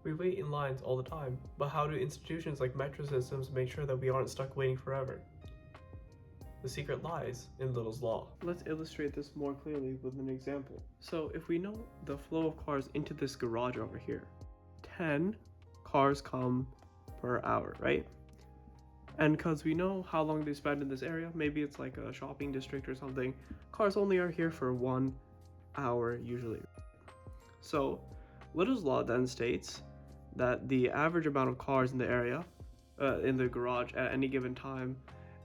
We wait in lines all the time, but how do institutions like metro systems make sure that we aren't stuck waiting forever? The secret lies in Little's Law. Let's illustrate this more clearly with an example. So if we know the flow of cars into this garage over here, 10 cars come per hour, right? And because we know how long they spend in this area, maybe it's like a shopping district or something, cars only are here for 1 hour usually. So Little's Law then states that the average amount of cars in the area, in the garage at any given time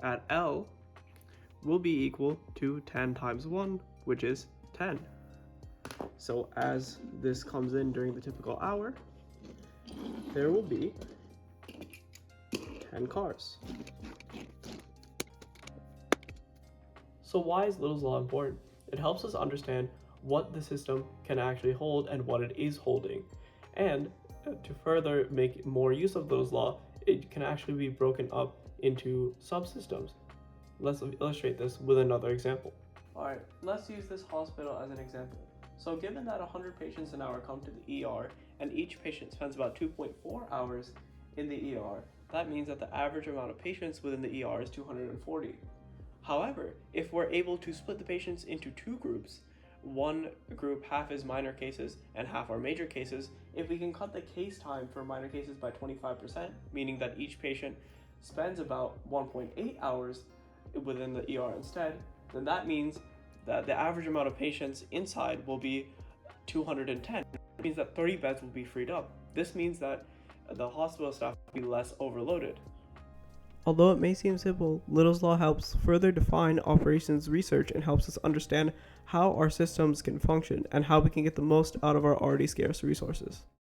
at L will be equal to 10 times 1, which is 10. So as this comes in during the typical hour, there will be 10 cars. So why is Little's Law important? It helps us understand what the system can actually hold and what it is holding. And to further make more use of Little's Law, it can actually be broken up into subsystems. Let's illustrate this with another example. Alright, let's use this hospital as an example. So given that 100 patients an hour come to the ER, and each patient spends about 2.4 hours in the ER, that means that the average amount of patients within the ER is 240. However, if we're able to split the patients into two groups, one group half is minor cases and half are major cases, if we can cut the case time for minor cases by 25%, meaning that each patient spends about 1.8 hours within the ER instead, then that means that the average amount of patients inside will be 210. It means that 30 beds will be freed up. This means that the hospital staff will be less overloaded. Although it may seem simple, Little's Law helps further define operations research and helps us understand how our systems can function and how we can get the most out of our already scarce resources.